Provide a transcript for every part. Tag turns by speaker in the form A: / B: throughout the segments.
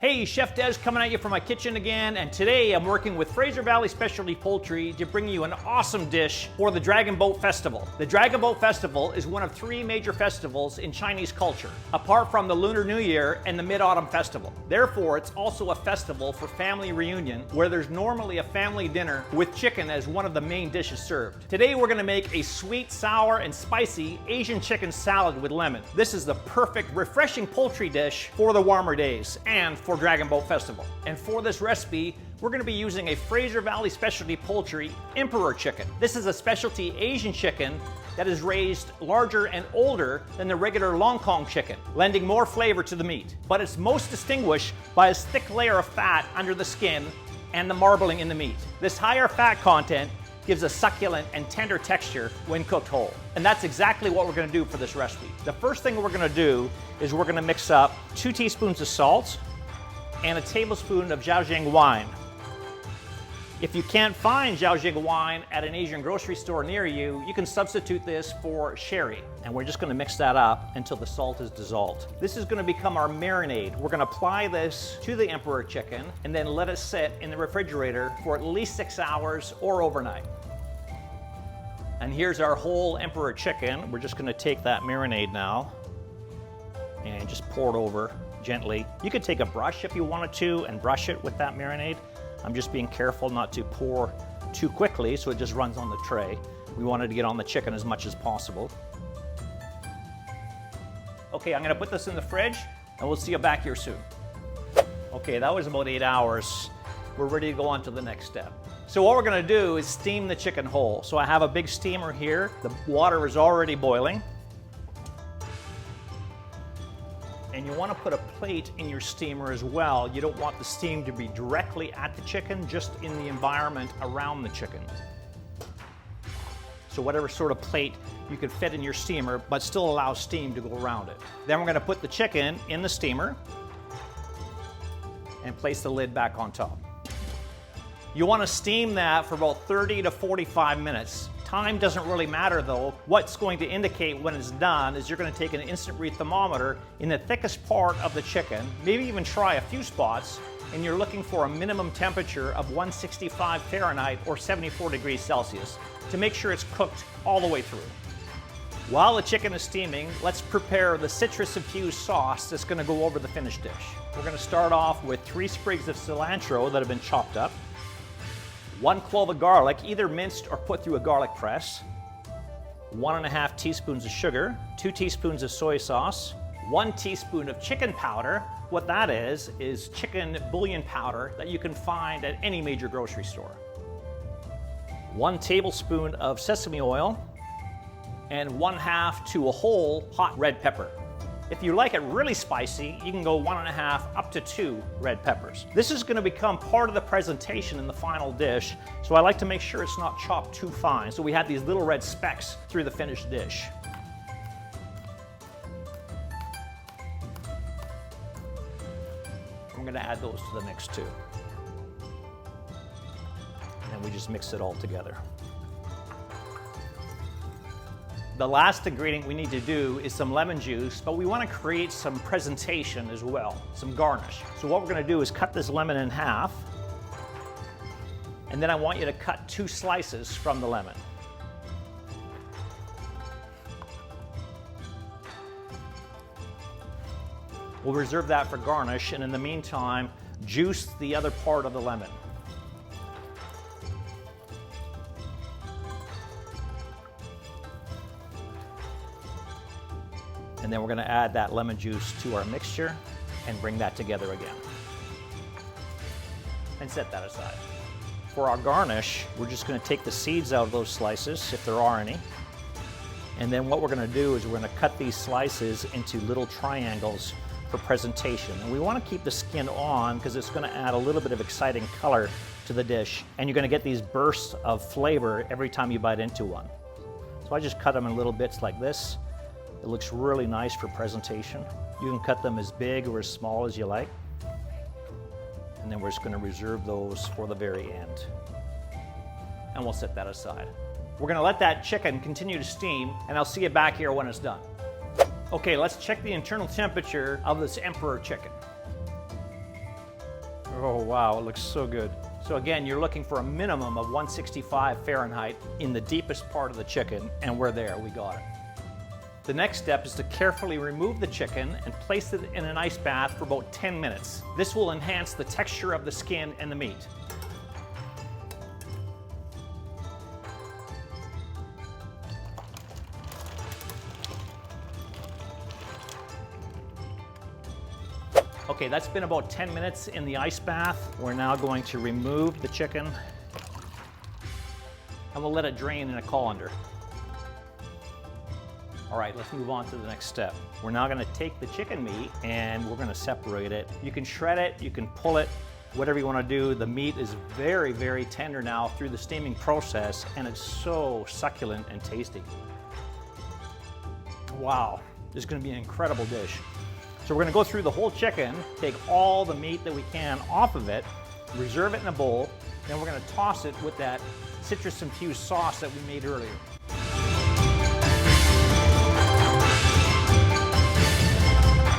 A: Hey, Chef Des coming at you from my kitchen again, and today I'm working with Fraser Valley Specialty Poultry to bring you an awesome dish for the Dragon Boat Festival. The Dragon Boat Festival is one of 3 major festivals in Chinese culture, apart from the Lunar New Year and the Mid-Autumn Festival. Therefore, it's also a festival for family reunion, where there's normally a family dinner with chicken as one of the main dishes served. Today we're gonna make a sweet, sour, and spicy Asian chicken salad with lemon. This is the perfect, refreshing poultry dish for the warmer days and for Dragon Boat Festival. And for this recipe, we're going to be using a Fraser Valley Specialty Poultry Emperor chicken. This is a specialty Asian chicken that is raised larger and older than the regular Long Kong chicken, lending more flavor to the meat. But it's most distinguished by its thick layer of fat under the skin and the marbling in the meat. This higher fat content gives a succulent and tender texture when cooked whole. And that's exactly what we're going to do for this recipe. The first thing we're going to do is we're going to mix up 2 teaspoons of salt and a tablespoon of Zhaojiang wine. If you can't find Zhaojiang wine at an Asian grocery store near you, you can substitute this for sherry. And we're just going to mix that up until the salt is dissolved. This is going to become our marinade. We're going to apply this to the Emperor chicken and then let it sit in the refrigerator for at least 6 hours or overnight. And here's our whole Emperor chicken. We're just going to take that marinade now and just pour it over gently. You could take a brush if you wanted to and brush it with that marinade. I'm just being careful not to pour too quickly so it just runs on the tray. We wanted to get on the chicken as much as possible. Okay, I'm gonna put this in the fridge and we'll see you back here soon. Okay, that was about 8 hours. We're ready to go on to the next step. So what we're gonna do is steam the chicken whole. So I have a big steamer here. The water is already boiling. And you want to put a plate in your steamer as well. You don't want the steam to be directly at the chicken, just in the environment around the chicken. So whatever sort of plate you could fit in your steamer, but still allow steam to go around it. Then we're going to put the chicken in the steamer and place the lid back on top. You want to steam that for about 30 to 45 minutes. Time doesn't really matter though. What's going to indicate when it's done is you're going to take an instant read thermometer in the thickest part of the chicken, maybe even try a few spots, and you're looking for a minimum temperature of 165 Fahrenheit or 74 degrees Celsius to make sure it's cooked all the way through. While the chicken is steaming, let's prepare the citrus-infused sauce that's going to go over the finished dish. We're going to start off with 3 sprigs of cilantro that have been chopped up, 1 clove of garlic, either minced or put through a garlic press, 1.5 teaspoons of sugar, 2 teaspoons of soy sauce, 1 teaspoon of chicken powder. What that is chicken bouillon powder that you can find at any major grocery store. 1 tablespoon of sesame oil, and 1/2 to a whole hot red pepper. If you like it really spicy, you can go 1.5 up to 2 red peppers. This is going to become part of the presentation in the final dish, so I like to make sure it's not chopped too fine, so we have these little red specks through the finished dish. I'm going to add those to the mix too. And we just mix it all together. The last ingredient we need to do is some lemon juice, but we want to create some presentation as well, some garnish. So what we're going to do is cut this lemon in half, and then I want you to cut 2 slices from the lemon. We'll reserve that for garnish, and in the meantime, juice the other part of the lemon. And then we're going to add that lemon juice to our mixture and bring that together again. And set that aside. For our garnish, we're just going to take the seeds out of those slices, if there are any. And then what we're going to do is we're going to cut these slices into little triangles for presentation. And we want to keep the skin on because it's going to add a little bit of exciting color to the dish. And you're going to get these bursts of flavor every time you bite into one. So I just cut them in little bits like this. It looks really nice for presentation. You can cut them as big or as small as you like. And then we're just going to reserve those for the very end. And we'll set that aside. We're going to let that chicken continue to steam, and I'll see you back here when it's done. Okay, let's check the internal temperature of this Emperor chicken. Oh wow, it looks so good. So again, you're looking for a minimum of 165 Fahrenheit in the deepest part of the chicken, and we're there, we got it. The next step is to carefully remove the chicken and place it in an ice bath for about 10 minutes. This will enhance the texture of the skin and the meat. Okay, that's been about 10 minutes in the ice bath. We're now going to remove the chicken and we'll let it drain in a colander. All right, let's move on to the next step. We're now gonna take the chicken meat and we're gonna separate it. You can shred it, you can pull it, whatever you wanna do. The meat is very, very tender now through the steaming process, and it's so succulent and tasty. Wow, this is gonna be an incredible dish. So we're gonna go through the whole chicken, take all the meat that we can off of it, reserve it in a bowl, then we're gonna toss it with that citrus-infused sauce that we made earlier.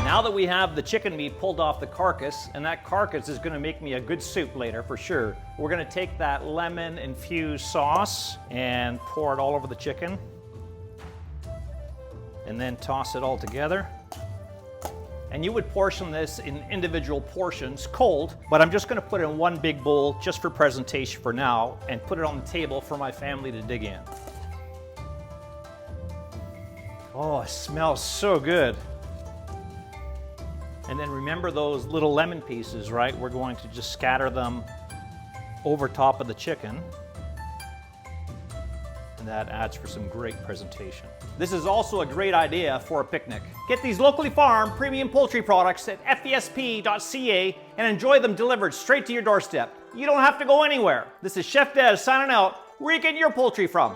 A: Now that we have the chicken meat pulled off the carcass, and that carcass is gonna make me a good soup later for sure, we're gonna take that lemon-infused sauce and pour it all over the chicken, and then toss it all together. And you would portion this in individual portions, cold, but I'm just gonna put it in one big bowl just for presentation for now and put it on the table for my family to dig in. Oh, it smells so good. And then remember those little lemon pieces, right? We're going to just scatter them over top of the chicken. And that adds for some great presentation. This is also a great idea for a picnic. Get these locally farmed premium poultry products at fesp.ca and enjoy them delivered straight to your doorstep. You don't have to go anywhere. This is Chef Des signing out. Where you get your poultry from?